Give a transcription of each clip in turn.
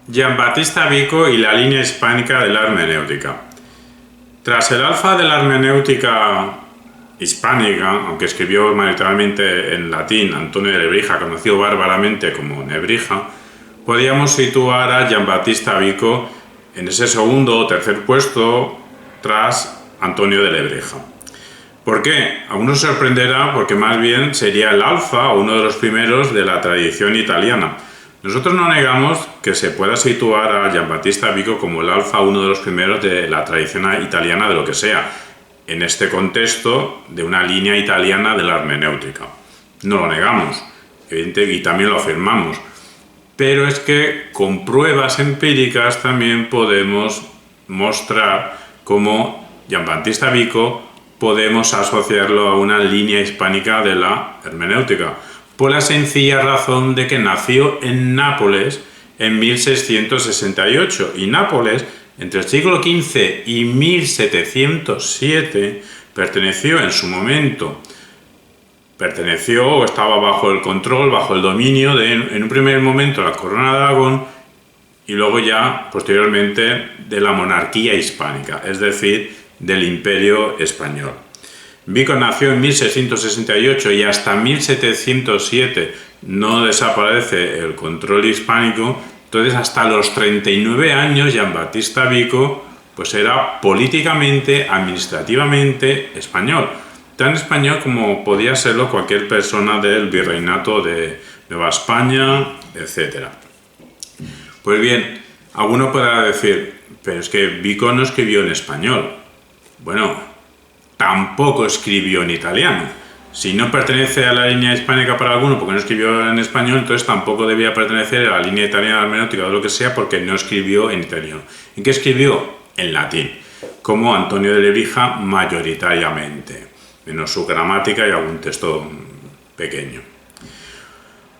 Giambattista Vico y la línea hispánica de la hermenéutica. Tras el alfa de la hermenéutica hispánica, aunque escribió mayoritariamente en latín Antonio de Nebrija, conocido bárbaramente como Nebrija, podíamos situar a Giambattista Vico en ese segundo o tercer puesto tras Antonio de Nebrija. ¿Por qué? A uno se sorprenderá porque más bien sería el alfa o uno de los primeros de la tradición italiana. Nosotros no negamos que se pueda situar a Giambattista Vico como el alfa, uno de los primeros de la tradición italiana de lo que sea, en este contexto de una línea italiana de la hermenéutica. No lo negamos, y también lo afirmamos. Pero es que con pruebas empíricas también podemos mostrar cómo Giambattista Vico podemos asociarlo a una línea hispánica de la hermenéutica, por la sencilla razón de que nació en Nápoles en 1668 y Nápoles entre el siglo XV y 1707 perteneció o estaba bajo el control, bajo el dominio en un primer momento la corona de Aragón y luego ya posteriormente de la monarquía hispánica, es decir, del Imperio Español. Vico nació en 1668 y hasta 1707 no desaparece el control hispánico, entonces hasta los 39 años Giambattista Vico pues era políticamente, administrativamente español, tan español como podía serlo cualquier persona del virreinato de Nueva España, etc. Pues bien, alguno podrá decir, pero es que Vico no escribió en español. Bueno, tampoco escribió en italiano. Si no pertenece a la línea hispánica para alguno porque no escribió en español, entonces tampoco debía pertenecer a la línea italiana hermenéutica o lo que sea porque no escribió en italiano. ¿En qué escribió? En latín, como Antonio de Nebrija mayoritariamente, menos su gramática y algún texto pequeño.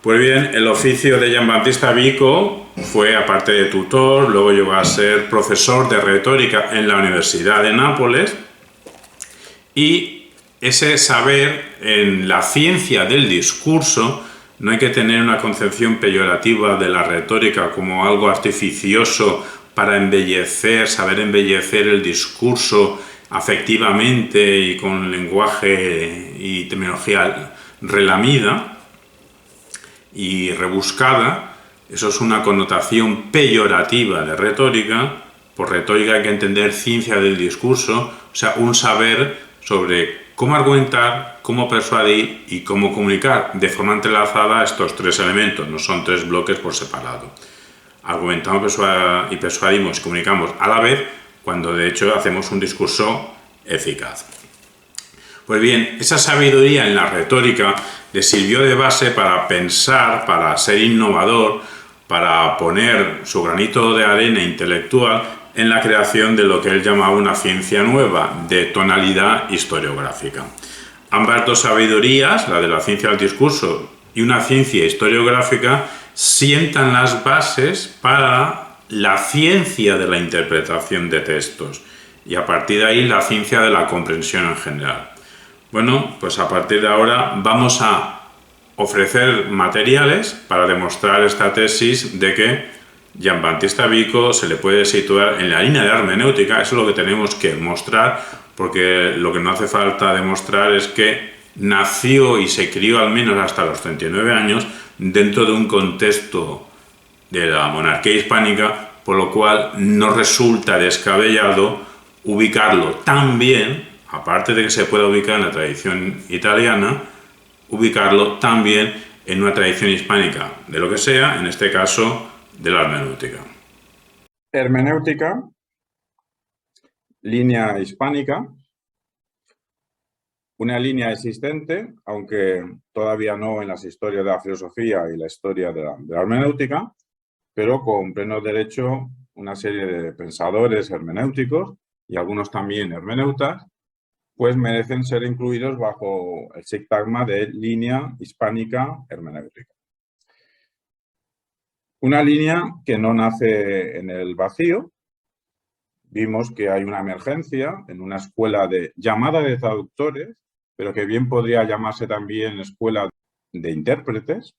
Pues bien, el oficio de Giambattista Vico fue, aparte de tutor, luego llegó a ser profesor de retórica en la Universidad de Nápoles. Y ese saber en la ciencia del discurso, no hay que tener una concepción peyorativa de la retórica como algo artificioso para embellecer, saber embellecer el discurso afectivamente y con lenguaje y terminología relamida y rebuscada. Eso es una connotación peyorativa de retórica. Por retórica hay que entender ciencia del discurso, o sea, un saber sobre cómo argumentar, cómo persuadir y cómo comunicar de forma entrelazada estos tres elementos, no son tres bloques por separado. Argumentamos y persuadimos y comunicamos a la vez cuando de hecho hacemos un discurso eficaz. Pues bien, esa sabiduría en la retórica le sirvió de base para pensar, para ser innovador, para poner su granito de arena intelectual en la creación de lo que él llamaba una ciencia nueva de tonalidad historiográfica. Ambas dos sabidurías, la de la ciencia del discurso y una ciencia historiográfica, sientan las bases para la ciencia de la interpretación de textos y a partir de ahí la ciencia de la comprensión en general. Bueno, pues a partir de ahora vamos a ofrecer materiales para demostrar esta tesis de que Giambattista Vico se le puede situar en la línea de hermenéutica. Eso es lo que tenemos que mostrar, porque lo que no hace falta demostrar es que nació y se crió al menos hasta los 39 años dentro de un contexto de la monarquía hispánica, por lo cual no resulta descabellado ubicarlo también, aparte de que se pueda ubicar en la tradición italiana, ubicarlo también en una tradición hispánica, de lo que sea, en este caso de la hermenéutica. Hermenéutica, línea hispánica, una línea existente, aunque todavía no en las historias de la filosofía y la historia de la hermenéutica, pero con pleno derecho una serie de pensadores hermenéuticos y algunos también hermeneutas, pues merecen ser incluidos bajo el sintagma de línea hispánica hermenéutica. Una línea que no nace en el vacío. Vimos que hay una emergencia en una escuela llamada de traductores, pero que bien podría llamarse también escuela de intérpretes,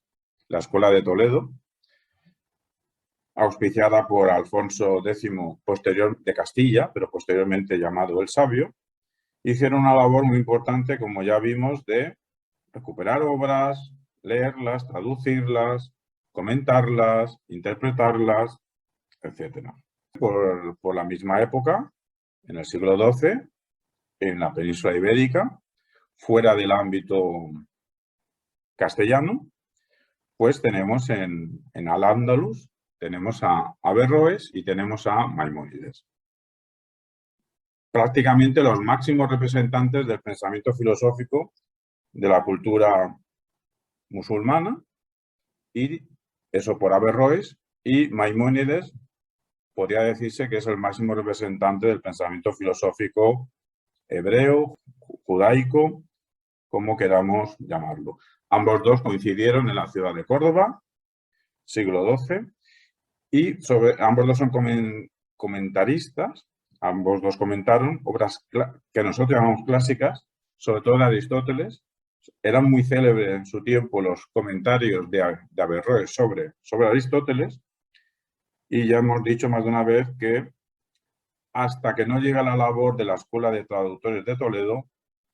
la Escuela de Toledo, auspiciada por Alfonso X posterior de Castilla, pero posteriormente llamado el Sabio, hicieron una labor muy importante, como ya vimos, de recuperar obras, leerlas, traducirlas, comentarlas, interpretarlas, etc. Por la misma época, en el siglo XII, en la península ibérica, fuera del ámbito castellano, pues tenemos en Al-Ándalus, tenemos a Averroes y tenemos a Maimónides. Prácticamente los máximos representantes del pensamiento filosófico de la cultura musulmana, y eso por Averroes, y Maimónides podría decirse que es el máximo representante del pensamiento filosófico hebreo, judaico, como queramos llamarlo. Ambos dos coincidieron en la ciudad de Córdoba, siglo XII, y ambos dos son comentaristas, ambos dos comentaron obras que nosotros llamamos clásicas, sobre todo de Aristóteles. Eran muy célebres en su tiempo los comentarios de Averroes sobre Aristóteles, y ya hemos dicho más de una vez que hasta que no llega la labor de la Escuela de Traductores de Toledo,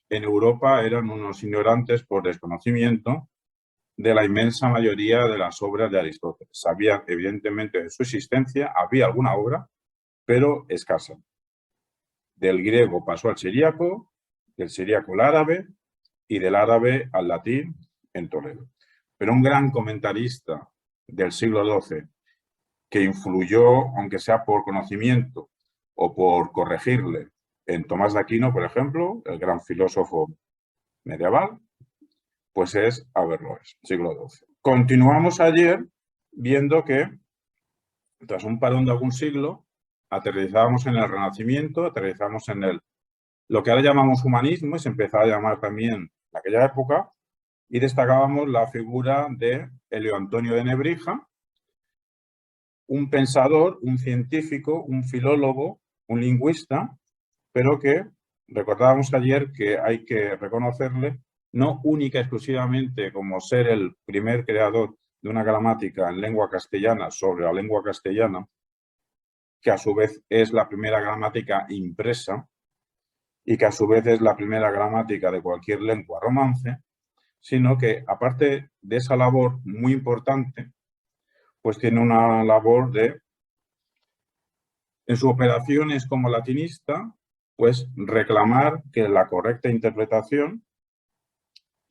en Europa eran unos ignorantes por desconocimiento de la inmensa mayoría de las obras de Aristóteles. Sabían evidentemente de su existencia, había alguna obra, pero escasa. Del griego pasó al siríaco, del siríaco al árabe y del árabe al latín en Toledo. Pero un gran comentarista del siglo XII que influyó, aunque sea por conocimiento o por corregirle, en Tomás de Aquino, por ejemplo, el gran filósofo medieval, pues es Averroes, siglo XII. Continuamos ayer viendo que, tras un parón de algún siglo, aterrizábamos en el Renacimiento, aterrizamos en lo que ahora llamamos humanismo, y se empezaba a llamar también en aquella época, y destacábamos la figura de Elio Antonio de Nebrija, un pensador, un científico, un filólogo, un lingüista, pero que recordábamos ayer que hay que reconocerle no única y exclusivamente como ser el primer creador de una gramática en lengua castellana sobre la lengua castellana, que a su vez es la primera gramática impresa y que a su vez es la primera gramática de cualquier lengua romance, sino que aparte de esa labor muy importante, pues tiene una labor en sus operaciones como latinista, pues reclamar que la correcta interpretación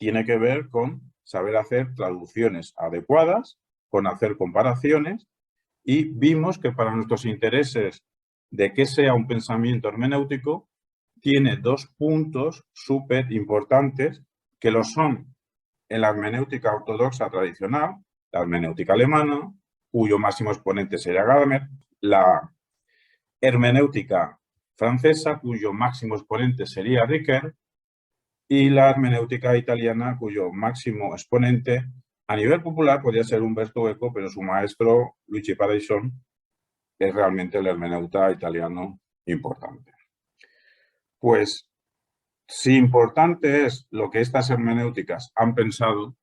tiene que ver con saber hacer traducciones adecuadas, con hacer comparaciones, y vimos que para nuestros intereses de que sea un pensamiento hermenéutico, tiene dos puntos súper importantes que lo son en la hermenéutica ortodoxa tradicional, la hermenéutica alemana, cuyo máximo exponente sería Gadamer, la hermenéutica francesa, cuyo máximo exponente sería Ricoeur, y la hermenéutica italiana, cuyo máximo exponente a nivel popular podría ser Umberto Eco, pero su maestro Luigi Paraison es realmente el hermeneuta italiano importante. Pues si importante es lo que estas hermenéuticas han pensado,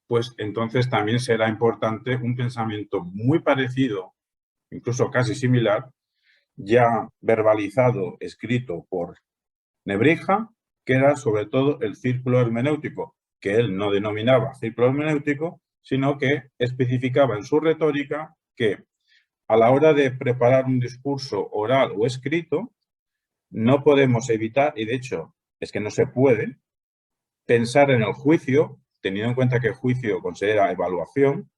pues entonces también será importante un pensamiento muy parecido, incluso casi similar, ya verbalizado, escrito por Nebrija, que era sobre todo el círculo hermenéutico, que él no denominaba círculo hermenéutico, sino que especificaba en su retórica que a la hora de preparar un discurso oral o escrito, no podemos evitar, y de hecho es que no se puede, pensar en el juicio, teniendo en cuenta que el juicio considera evaluación,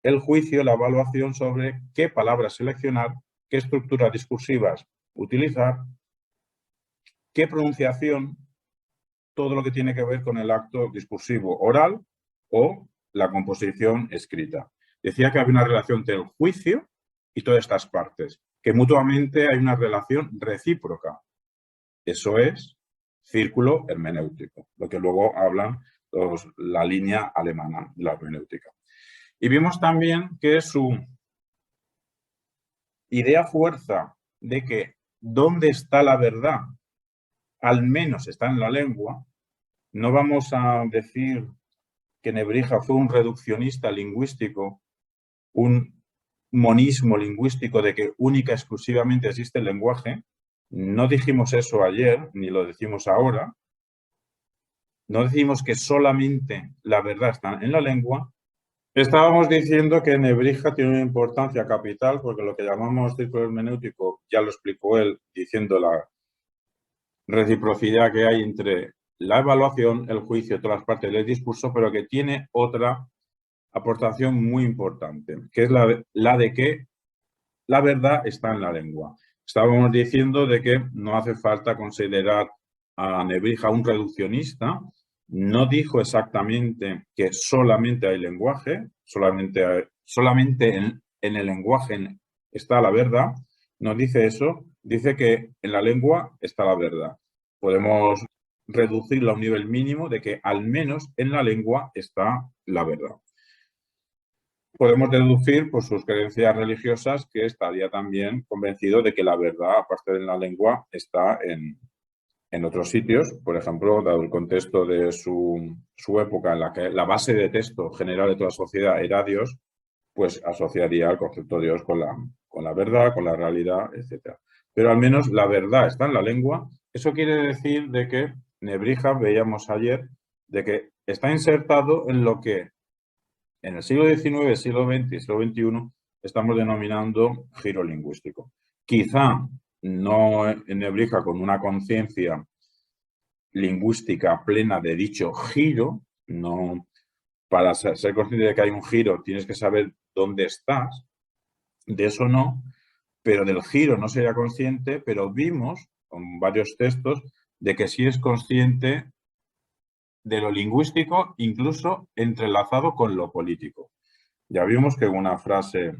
el juicio, la evaluación sobre qué palabras seleccionar, qué estructuras discursivas utilizar, qué pronunciación, todo lo que tiene que ver con el acto discursivo oral o la composición escrita. Decía que había una relación entre el juicio y todas estas partes, que mutuamente hay una relación recíproca. Eso es círculo hermenéutico, lo que luego hablan la línea alemana de la hermenéutica. Y vimos también que su idea fuerza de que dónde está la verdad, al menos está en la lengua. No vamos a decir que Nebrija fue un reduccionista lingüístico, un monismo lingüístico de que única exclusivamente existe el lenguaje. No dijimos eso ayer, ni lo decimos ahora. No decimos que solamente la verdad está en la lengua. Estábamos diciendo que Nebrija tiene una importancia capital porque lo que llamamos círculo hermenéutico, ya lo explicó él diciendo la reciprocidad que hay entre la evaluación, el juicio, todas las partes del discurso, pero que tiene otra aportación muy importante, que es la de que la verdad está en la lengua. Estábamos diciendo de que no hace falta considerar a Nebrija un reduccionista. No dijo exactamente que solamente hay lenguaje, solamente en el lenguaje está la verdad. No dice eso, dice que en la lengua está la verdad. Podemos reducirlo a un nivel mínimo de que al menos en la lengua está la verdad. Podemos deducir por sus creencias religiosas que estaría también convencido de que la verdad, aparte de la lengua, está en otros sitios. Por ejemplo, dado el contexto de su época en la que la base de texto general de toda la sociedad era Dios, pues asociaría el concepto de Dios con la verdad, con la realidad, etc. Pero al menos la verdad está en la lengua. Eso quiere decir de que Nebrija, veíamos ayer, de que está insertado en lo que en el siglo XIX, siglo XX y siglo XXI estamos denominando giro lingüístico. Quizá no en Nebrija con una conciencia lingüística plena de dicho giro, no, para ser consciente de que hay un giro tienes que saber dónde estás, de eso no, pero del giro no sería consciente, pero vimos con varios textos de que sí es consciente de lo lingüístico, incluso entrelazado con lo político. Ya vimos que una frase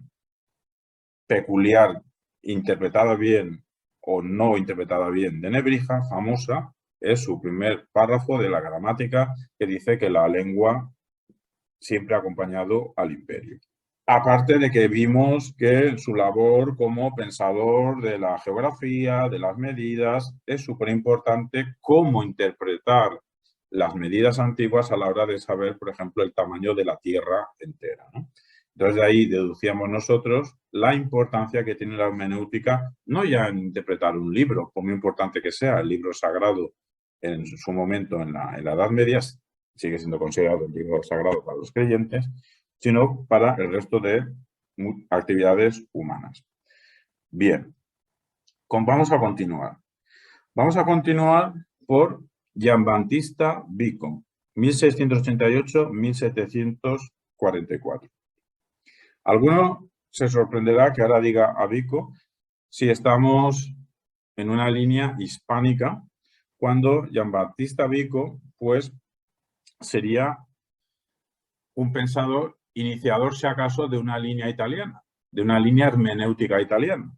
peculiar, interpretada bien o no interpretada bien de Nebrija, famosa, es su primer párrafo de la gramática que dice que la lengua siempre ha acompañado al imperio. Aparte de que vimos que su labor como pensador de la geografía, de las medidas, es súper importante cómo interpretar las medidas antiguas a la hora de saber, por ejemplo, el tamaño de la Tierra entera, ¿no? Entonces, de ahí deducíamos nosotros la importancia que tiene la hermenéutica, no ya en interpretar un libro, por muy importante que sea, el libro sagrado en su momento en la Edad Media, sigue siendo considerado el libro sagrado para los creyentes, sino para el resto de actividades humanas. Bien, vamos a continuar. Vamos a continuar por Giambattista Vico, 1688-1744. Alguno se sorprenderá que ahora diga a Vico si estamos en una línea hispánica, cuando Giambattista Vico, pues, sería un pensador iniciador, si acaso, de una línea italiana, de una línea hermenéutica italiana,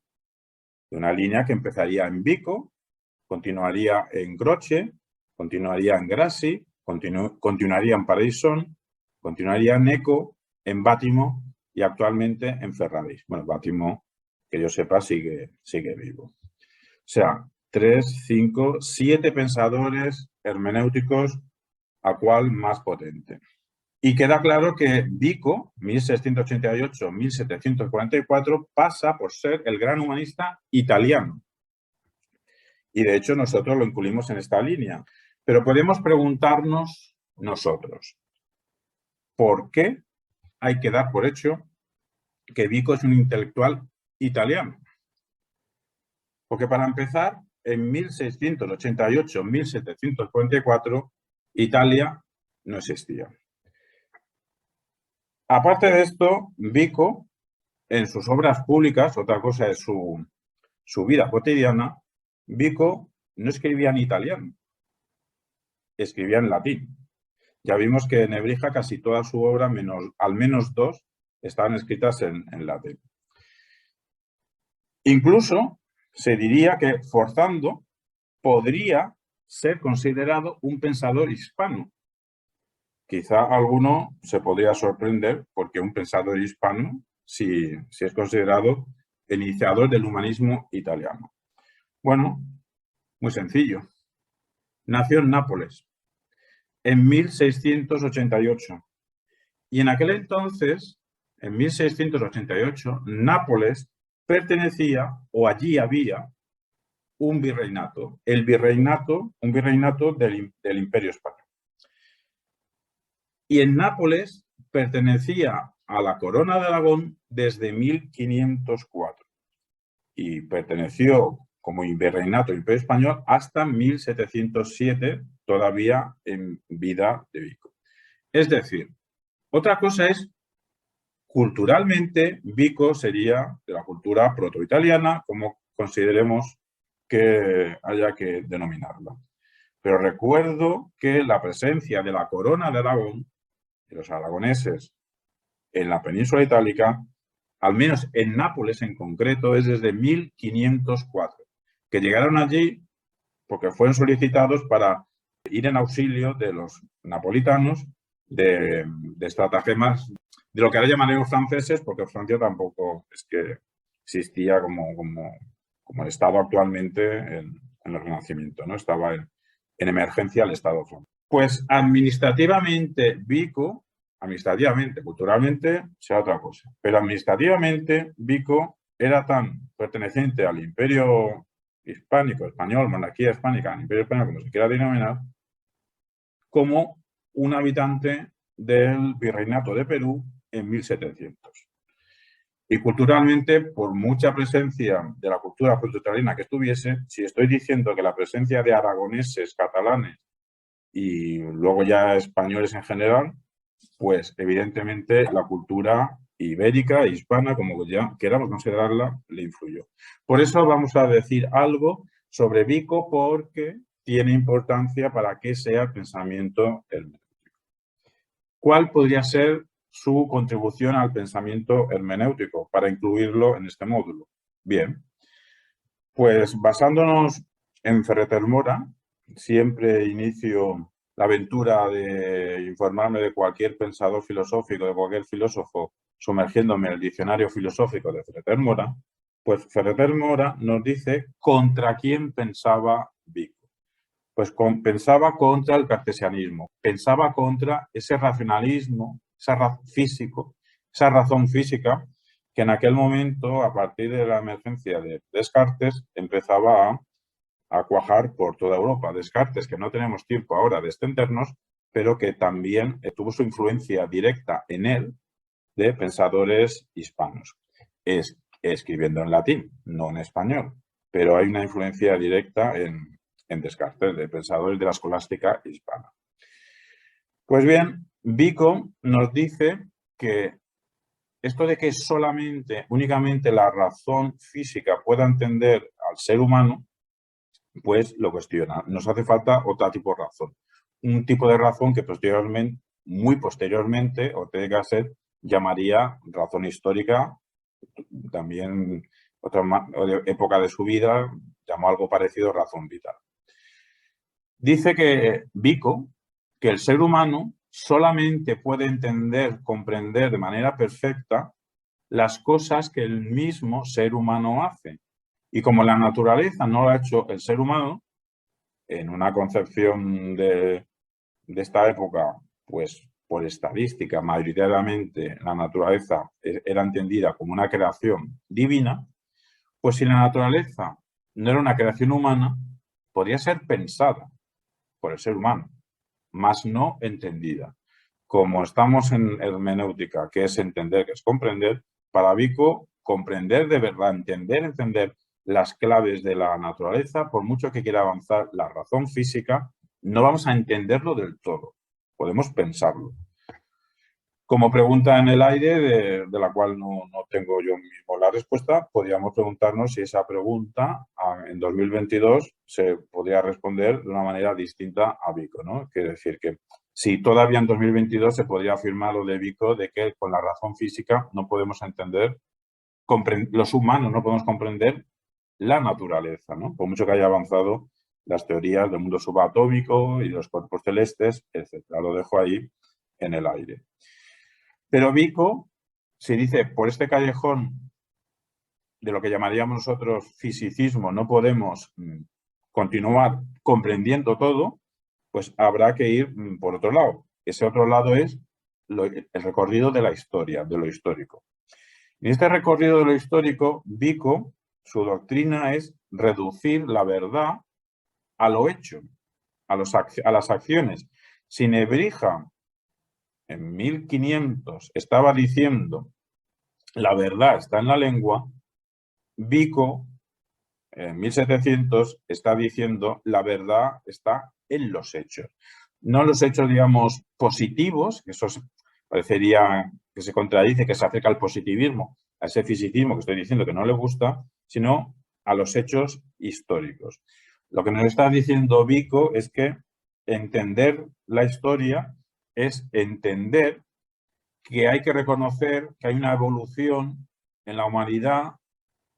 de una línea que empezaría en Vico, continuaría en Croce, continuaría en Grassi, continuaría en Pareison, continuaría en Eco, en Bátimo y actualmente en Ferraris. Bueno, Bátimo, que yo sepa, sigue vivo. O sea, 3, 5, 7 pensadores hermenéuticos, a cual más potente. Y queda claro que Vico, 1688-1744, pasa por ser el gran humanista italiano. Y de hecho nosotros lo incluimos en esta línea. Pero podemos preguntarnos nosotros, ¿por qué hay que dar por hecho que Vico es un intelectual italiano? Porque para empezar, en 1688-1744, Italia no existía. Aparte de esto, Vico, en sus obras públicas, otra cosa es su vida cotidiana, Vico no escribía en italiano, escribía en latín. Ya vimos que en Nebrija casi toda su obra, al menos 2, estaban escritas en latín. Incluso se diría que, forzando, podría ser considerado un pensador hispano. Quizá alguno se podría sorprender porque un pensador hispano, si es considerado el iniciador del humanismo italiano. Bueno, muy sencillo. Nació en Nápoles en 1688 y en aquel entonces en 1688, Nápoles pertenecía, o allí había, un virreinato, un virreinato del Imperio Español. Y en Nápoles pertenecía a la Corona de Aragón desde 1504 y perteneció como virreinato del Imperio Español hasta 1707, todavía en vida de Vico. Es decir, otra cosa es, culturalmente, Vico sería de la cultura protoitaliana, como consideremos que haya que denominarla. Pero recuerdo que la presencia de la Corona de Aragón, de los aragoneses, en la península itálica, al menos en Nápoles en concreto, es desde 1504, que llegaron allí porque fueron solicitados para ir en auxilio de los napolitanos de estratagemas, de lo que ahora llamaremos franceses, porque Francia tampoco es que existía como el Estado actualmente en el Renacimiento, ¿no? Estaba en emergencia el Estado francés. Pues administrativamente Vico, culturalmente sea otra cosa, pero administrativamente Vico era tan perteneciente al Imperio hispánico, español, monarquía hispánica, al Imperio español, como se quiera denominar, como un habitante del Virreinato de Perú en 1700. Y culturalmente, por mucha presencia de la cultura protoitaliana que estuviese, si estoy diciendo que la presencia de aragoneses, catalanes y luego ya españoles en general, pues evidentemente la cultura ibérica e hispana, como ya queramos considerarla, le influyó. Por eso vamos a decir algo sobre Vico, porque tiene importancia para que sea el pensamiento hermenéutico. ¿Cuál podría ser su contribución al pensamiento hermenéutico para incluirlo en este módulo? Bien, pues basándonos en Ferrer Mora, siempre inicio la aventura de informarme de cualquier pensador filosófico, de cualquier filósofo, sumergiéndome en el diccionario filosófico de Ferrer Mora, pues Ferrer Mora nos dice contra quién pensaba Vico. Pues pensaba contra el cartesianismo, pensaba contra ese racionalismo, esa razón física que en aquel momento, a partir de la emergencia de Descartes, empezaba a cuajar por toda Europa. Descartes, que no tenemos tiempo ahora de extendernos, pero que también tuvo su influencia directa en él de pensadores hispanos. Escribiendo en latín, no en español, pero hay una influencia directa en Descartes, de pensadores de la escolástica hispana. Pues bien, Vico nos dice que esto de que únicamente la razón física pueda entender al ser humano, pues lo cuestiona. Nos hace falta otro tipo de razón. Un tipo de razón que muy posteriormente, Ortega y Gasset llamaría razón histórica. También otra época de su vida llamó algo parecido razón vital. Dice que Vico, que el ser humano solamente puede comprender de manera perfecta las cosas que el mismo ser humano hace. Y como la naturaleza no lo ha hecho el ser humano, en una concepción de esta época, pues por estadística, mayoritariamente la naturaleza era entendida como una creación divina, pues si la naturaleza no era una creación humana, podría ser pensada por el ser humano, mas no entendida. Como estamos en hermenéutica, que es entender, que es comprender, para Vico, comprender de verdad, entender las claves de la naturaleza, por mucho que quiera avanzar la razón física, no vamos a entenderlo del todo. Podemos pensarlo. Como pregunta en el aire, de la cual no tengo yo mismo la respuesta, podríamos preguntarnos si esa pregunta en 2022 se podría responder de una manera distinta a Vico, ¿no? Quiere decir que si todavía en 2022 se podría afirmar lo de Vico, de que con la razón física no podemos entender, los humanos no podemos comprender la naturaleza, ¿no? Por mucho que haya avanzado las teorías del mundo subatómico y los cuerpos celestes, etc. Lo dejo ahí en el aire. Pero Vico, si dice, por este callejón de lo que llamaríamos nosotros fisicismo, no podemos continuar comprendiendo todo, pues habrá que ir por otro lado. Ese otro lado es el recorrido de la historia, de lo histórico. En este recorrido de lo histórico, Vico, su doctrina es reducir la verdad a lo hecho, a las acciones. Si Nebrija en 1500 estaba diciendo la verdad está en la lengua, Vico en 1700 está diciendo la verdad está en los hechos. No los hechos, digamos, positivos, que eso parecería que se contradice, que se acerca al positivismo, a ese fisicismo que estoy diciendo que no le gusta, sino a los hechos históricos. Lo que nos está diciendo Vico es que entender la historia es entender que hay que reconocer que hay una evolución en la humanidad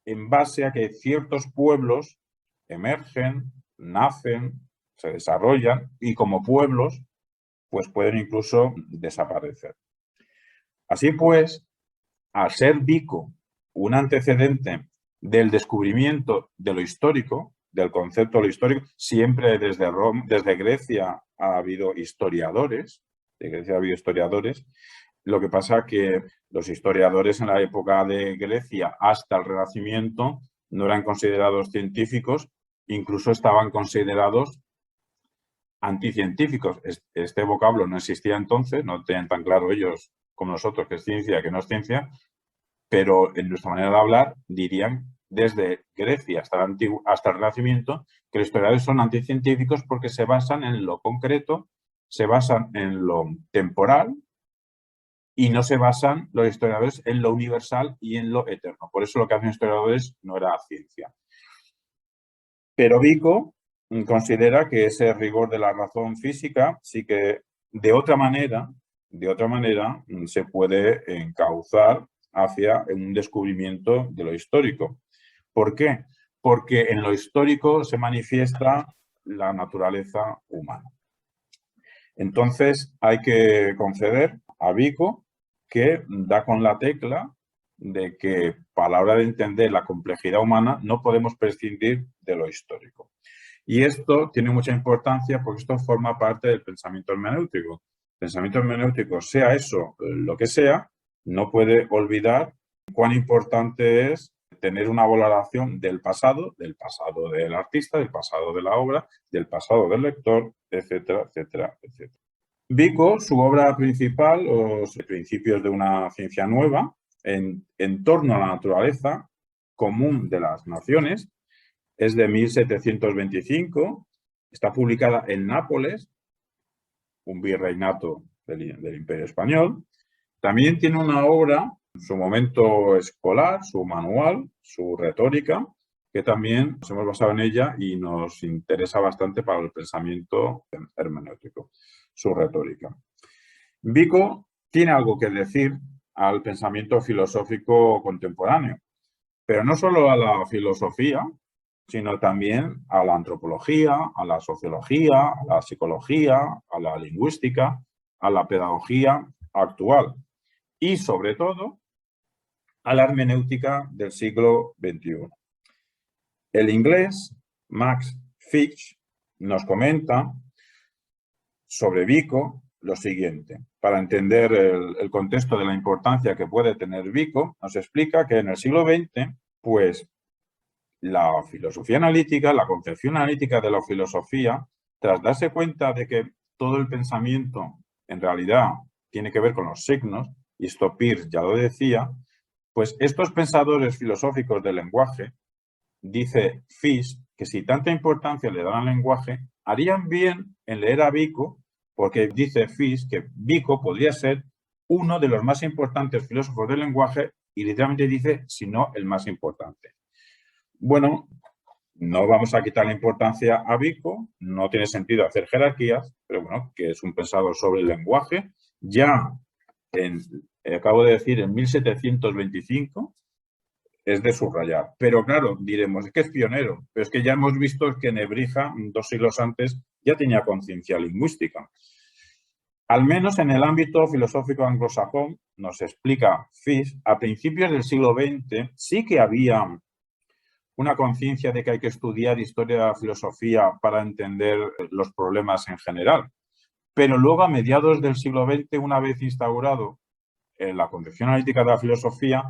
en base a que ciertos pueblos emergen, nacen, se desarrollan y como pueblos pues pueden incluso desaparecer. Así pues, al ser Vico un antecedente del descubrimiento de lo histórico, del concepto de lo histórico, siempre desde Grecia ha habido historiadores, lo que pasa que los historiadores en la época de Grecia hasta el Renacimiento no eran considerados científicos, incluso estaban considerados anticientíficos. Este vocablo no existía entonces, no tenían tan claro ellos como nosotros que es ciencia, que no es ciencia, pero en nuestra manera de hablar dirían desde Grecia hasta el Renacimiento que los historiadores son anticientíficos porque se basan en lo concreto, se basan en lo temporal y no se basan los historiadores en lo universal y en lo eterno. Por eso lo que hacen los historiadores no era ciencia. Pero Vico considera que ese rigor de la razón física sí que de otra manera se puede encauzar hacia un descubrimiento de lo histórico. ¿Por qué? Porque en lo histórico se manifiesta la naturaleza humana. Entonces hay que conceder a Vico que da con la tecla de que a la hora de entender la complejidad humana no podemos prescindir de lo histórico. Y esto tiene mucha importancia porque esto forma parte del pensamiento hermenéutico. El pensamiento hermenéutico, sea eso lo que sea, no puede olvidar cuán importante es tener una valoración del pasado del artista, del pasado de la obra, del pasado del lector, etcétera, etcétera, etcétera. Vico, su obra principal, Los principios de una ciencia nueva, en torno a la naturaleza común de las naciones, es de 1725, está publicada en Nápoles, un virreinato del Imperio Español. También tiene una obra, su momento escolar, su manual, su retórica, que también nos hemos basado en ella y nos interesa bastante para el pensamiento hermenéutico, su retórica. Vico tiene algo que decir al pensamiento filosófico contemporáneo, pero no solo a la filosofía, sino también a la antropología, a la sociología, a la psicología, a la lingüística, a la pedagogía actual y, sobre todo, a la hermenéutica del siglo XXI. El inglés Max Fitch nos comenta sobre Vico lo siguiente. Para entender el contexto de la importancia que puede tener Vico, nos explica que en el siglo XX, pues, la filosofía analítica, la concepción analítica de la filosofía, tras darse cuenta de que todo el pensamiento en realidad tiene que ver con los signos, y esto Peirce ya lo decía, pues estos pensadores filosóficos del lenguaje, dice Fish, que si tanta importancia le dan al lenguaje, harían bien en leer a Vico, porque dice Fish que Vico podría ser uno de los más importantes filósofos del lenguaje y literalmente dice, si no, el más importante. Bueno, no vamos a quitar la importancia a Vico, no tiene sentido hacer jerarquías, pero bueno, que es un pensador sobre el lenguaje. Ya, acabo de decir, en 1725 es de subrayar. Pero claro, diremos, es que es pionero, pero es que ya hemos visto que Nebrija, 2 siglos antes, ya tenía conciencia lingüística. Al menos en el ámbito filosófico anglosajón, nos explica Fish, a principios del siglo XX sí que había una conciencia de que hay que estudiar historia de la filosofía para entender los problemas en general. Pero luego, a mediados del siglo XX, una vez instaurado la concepción analítica de la filosofía,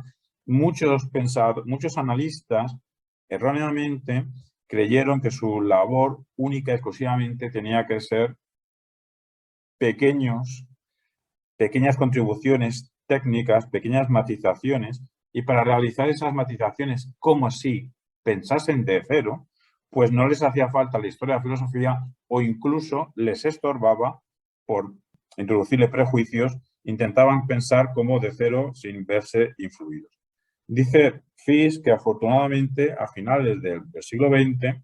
muchos analistas erróneamente creyeron que su labor única y exclusivamente tenía que ser pequeñas contribuciones técnicas, pequeñas matizaciones, y para realizar esas matizaciones como si pensasen de cero, pues no les hacía falta la historia de la filosofía o incluso les estorbaba por introducirle prejuicios, intentaban pensar como de cero sin verse influidos. Dice Fish que afortunadamente a finales del siglo XX,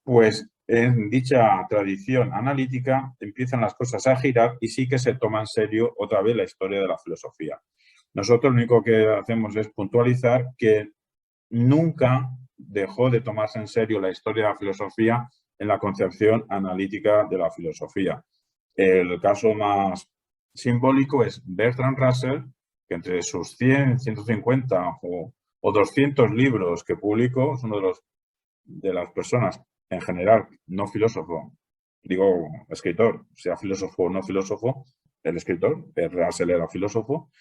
pues en dicha tradición analítica empiezan las cosas a girar y sí que se toma en serio otra vez la historia de la filosofía. Nosotros lo único que hacemos es puntualizar que nunca dejó de tomarse en serio la historia de la filosofía en la concepción analítica de la filosofía. El caso más simbólico es Bertrand Russell, que entre sus 100, 150 o 200 libros que publicó, es uno de las personas en general, no filósofo, digo escritor, sea filósofo o no filósofo, el escritor, Russell era filósofo,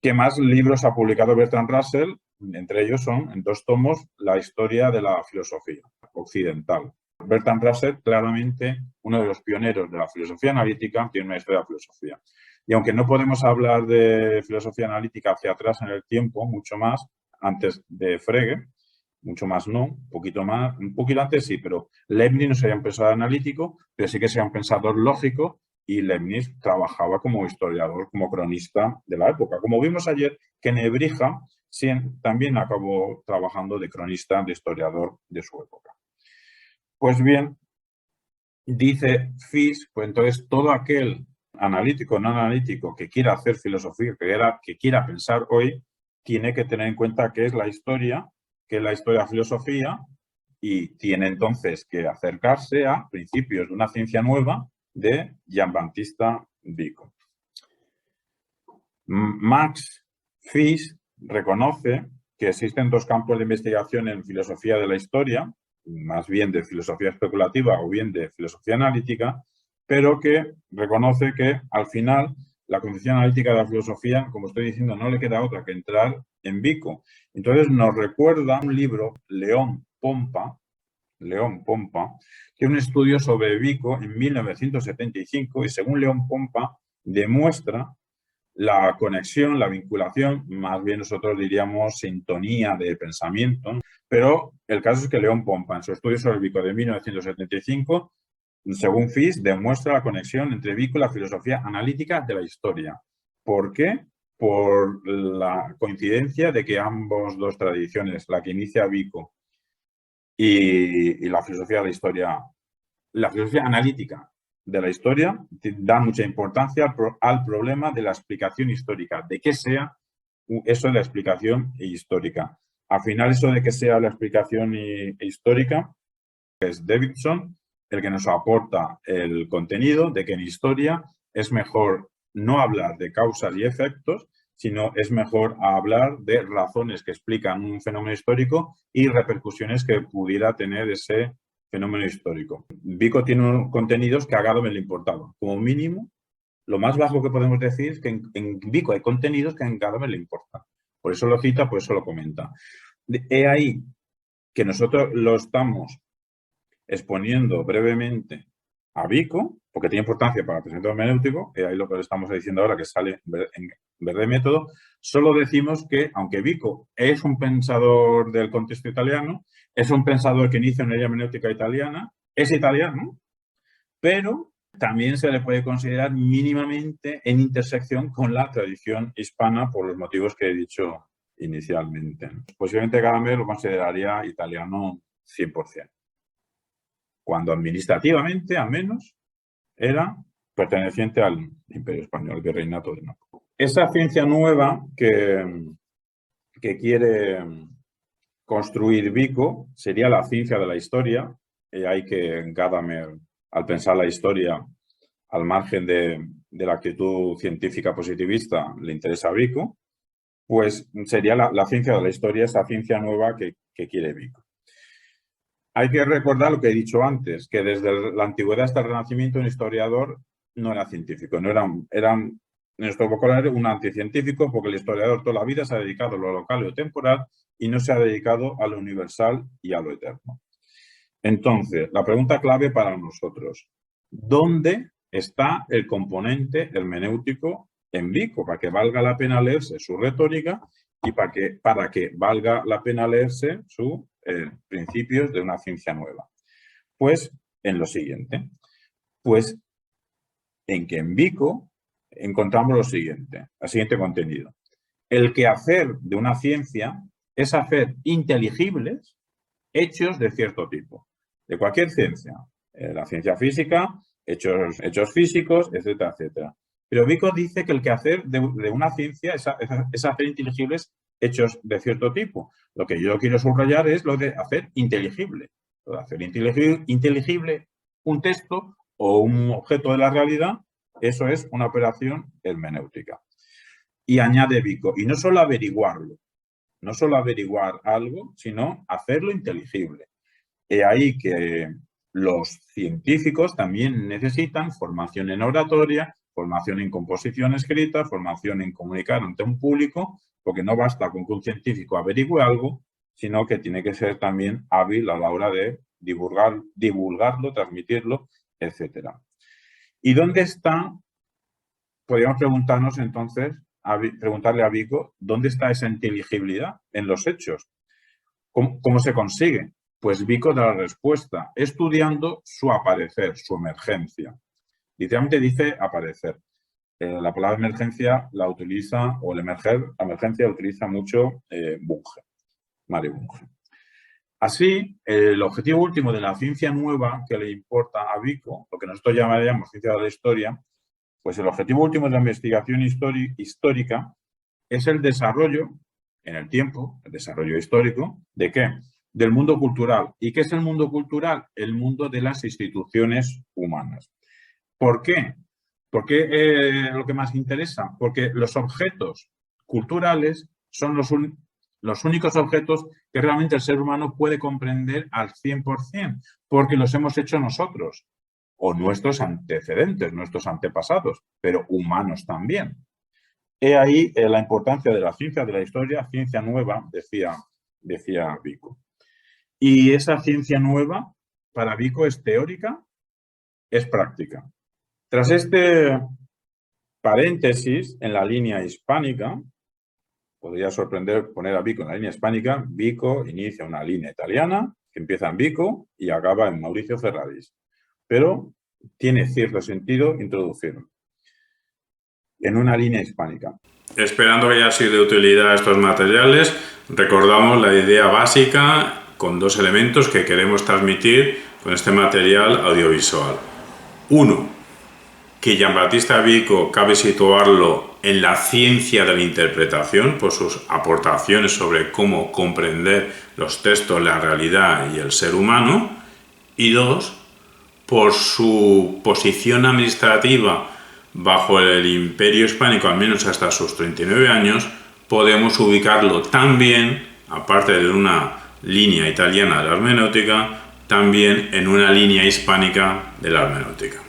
que más libros ha publicado Bertrand Russell, entre ellos son, en 2 tomos, la historia de la filosofía occidental. Bertrand Russell, claramente, uno de los pioneros de la filosofía analítica, tiene una historia de filosofía. Y aunque no podemos hablar de filosofía analítica hacia atrás en el tiempo, mucho más, antes de Frege, mucho más no, un poquito más, un poquito antes sí, pero Leibniz no sería un pensador analítico, pero sí que sería un pensador lógico, y Leibniz trabajaba como historiador, como cronista de la época. Como vimos ayer, que Nebrija también acabó trabajando de cronista, de historiador de su época. Pues bien, dice Fish, pues entonces todo aquel analítico o no analítico que quiera hacer filosofía, que quiera pensar hoy, tiene que tener en cuenta qué es la historia, qué es la historia de la filosofía, y tiene entonces que acercarse a principios de una ciencia nueva de Giambattista Vico. Max Fish reconoce que existen 2 campos de investigación en filosofía de la historia, más bien de filosofía especulativa o bien de filosofía analítica, pero que reconoce que al final la concepción analítica de la filosofía, como estoy diciendo, no le queda otra que entrar en Vico. Entonces nos recuerda un libro, León Pompa, que es un estudio sobre Vico en 1975, y según León Pompa demuestra la conexión, la vinculación, más bien nosotros diríamos sintonía de pensamiento, ¿no? Pero el caso es que León Pompa, en su estudio sobre Vico de 1975, según Fish, demuestra la conexión entre Vico y la filosofía analítica de la historia. ¿Por qué? Por la coincidencia de que ambos 2 tradiciones, la que inicia Vico y la filosofía de la historia, la filosofía analítica de la historia, da mucha importancia al problema de la explicación histórica, de que sea eso de la explicación histórica. Al final, eso de que sea la explicación histórica es Davidson el que nos aporta el contenido de que en historia es mejor no hablar de causas y efectos, sino es mejor hablar de razones que explican un fenómeno histórico y repercusiones que pudiera tener ese fenómeno histórico. Vico tiene contenidos que a Gadamer le importaban. Como mínimo, lo más bajo que podemos decir es que en Vico hay contenidos que a Gadamer le importan. Por eso lo cita, por eso lo comenta. He ahí que nosotros lo estamos exponiendo brevemente a Vico, porque tiene importancia para el pensamiento hermenéutico, y ahí lo que le estamos diciendo ahora que sale en Verde Método, solo decimos que, aunque Vico es un pensador del contexto italiano, es un pensador que inicia una hermenéutica italiana, es italiano, pero también se le puede considerar mínimamente en intersección con la tradición hispana por los motivos que he dicho inicialmente. Posiblemente Gadamer lo consideraría italiano 100%. Cuando administrativamente, al menos, era perteneciente al Imperio Español, el Virreinato de Nápoles. Esa ciencia nueva que quiere construir Vico sería la ciencia de la historia. Hay que Gadamer, al pensar la historia, al margen de la actitud científica positivista, le interesa a Vico, pues sería la ciencia de la historia, esa ciencia nueva que quiere Vico. Hay que recordar lo que he dicho antes, que desde la antigüedad hasta el Renacimiento un historiador no era científico, no era en nuestro vocabulario un anticientífico, porque el historiador toda la vida se ha dedicado a lo local y lo temporal y no se ha dedicado a lo universal y a lo eterno. Entonces, la pregunta clave para nosotros, ¿dónde está el componente hermenéutico en Vico? Para que valga la pena leerse su retórica y para que valga la pena leerse sus principios de una ciencia nueva. Pues en lo siguiente, pues en que en Vico encontramos lo siguiente, el siguiente contenido. El quehacer de una ciencia es hacer inteligibles hechos de cierto tipo, de cualquier ciencia, la ciencia física, hechos físicos, etcétera, etcétera. Pero Vico dice que el quehacer de una ciencia es hacer inteligibles hechos de cierto tipo. Lo que yo quiero subrayar es lo de hacer inteligible. Lo de hacer inteligible un texto o un objeto de la realidad, eso es una operación hermenéutica. Y añade Vico, y no solo averiguarlo, no solo averiguar algo, sino hacerlo inteligible. He ahí que los científicos también necesitan formación en oratoria, formación en composición escrita, formación en comunicar ante un público, porque no basta con que un científico averigüe algo, sino que tiene que ser también hábil a la hora de divulgarlo, transmitirlo, etc. ¿Y dónde está? Podríamos preguntarnos entonces, preguntarle a Vico, ¿dónde está esa inteligibilidad en los hechos? ¿Cómo se consigue? Pues Vico da la respuesta, estudiando su aparecer, su emergencia. Literalmente dice aparecer. La palabra emergencia la utiliza, o el emerger, la emergencia la utiliza mucho Bunge, Mario Bunge. Así, el objetivo último de la ciencia nueva que le importa a Vico, lo que nosotros llamaríamos ciencia de la historia, pues el objetivo último de la investigación histórica es el desarrollo, en el tiempo, el desarrollo histórico, ¿de qué? Del mundo cultural. ¿Y qué es el mundo cultural? El mundo de las instituciones humanas. ¿Por qué? ¿Por qué lo que más interesa? Porque los objetos culturales son los únicos objetos que realmente el ser humano puede comprender al 100%, porque los hemos hecho nosotros, o nuestros antecedentes, nuestros antepasados, pero humanos también. He ahí la importancia de la ciencia de la historia, ciencia nueva, decía Vico. Y esa ciencia nueva, para Vico, es teórica, es práctica. Tras este paréntesis en la línea hispánica, podría sorprender poner a Vico en la línea hispánica, Vico inicia una línea italiana que empieza en Vico y acaba en Mauricio Ferraris. Pero tiene cierto sentido introducirlo en una línea hispánica. Esperando que haya sido de utilidad estos materiales, recordamos la idea básica con dos elementos que queremos transmitir con este material audiovisual. Uno, que Giambattista Vico cabe situarlo en la ciencia de la interpretación por sus aportaciones sobre cómo comprender los textos, la realidad y el ser humano. Y dos, por su posición administrativa bajo el Imperio Hispánico, al menos hasta sus 39 años, podemos ubicarlo también, aparte de una línea italiana de la hermenéutica, también en una línea hispánica de la hermenéutica.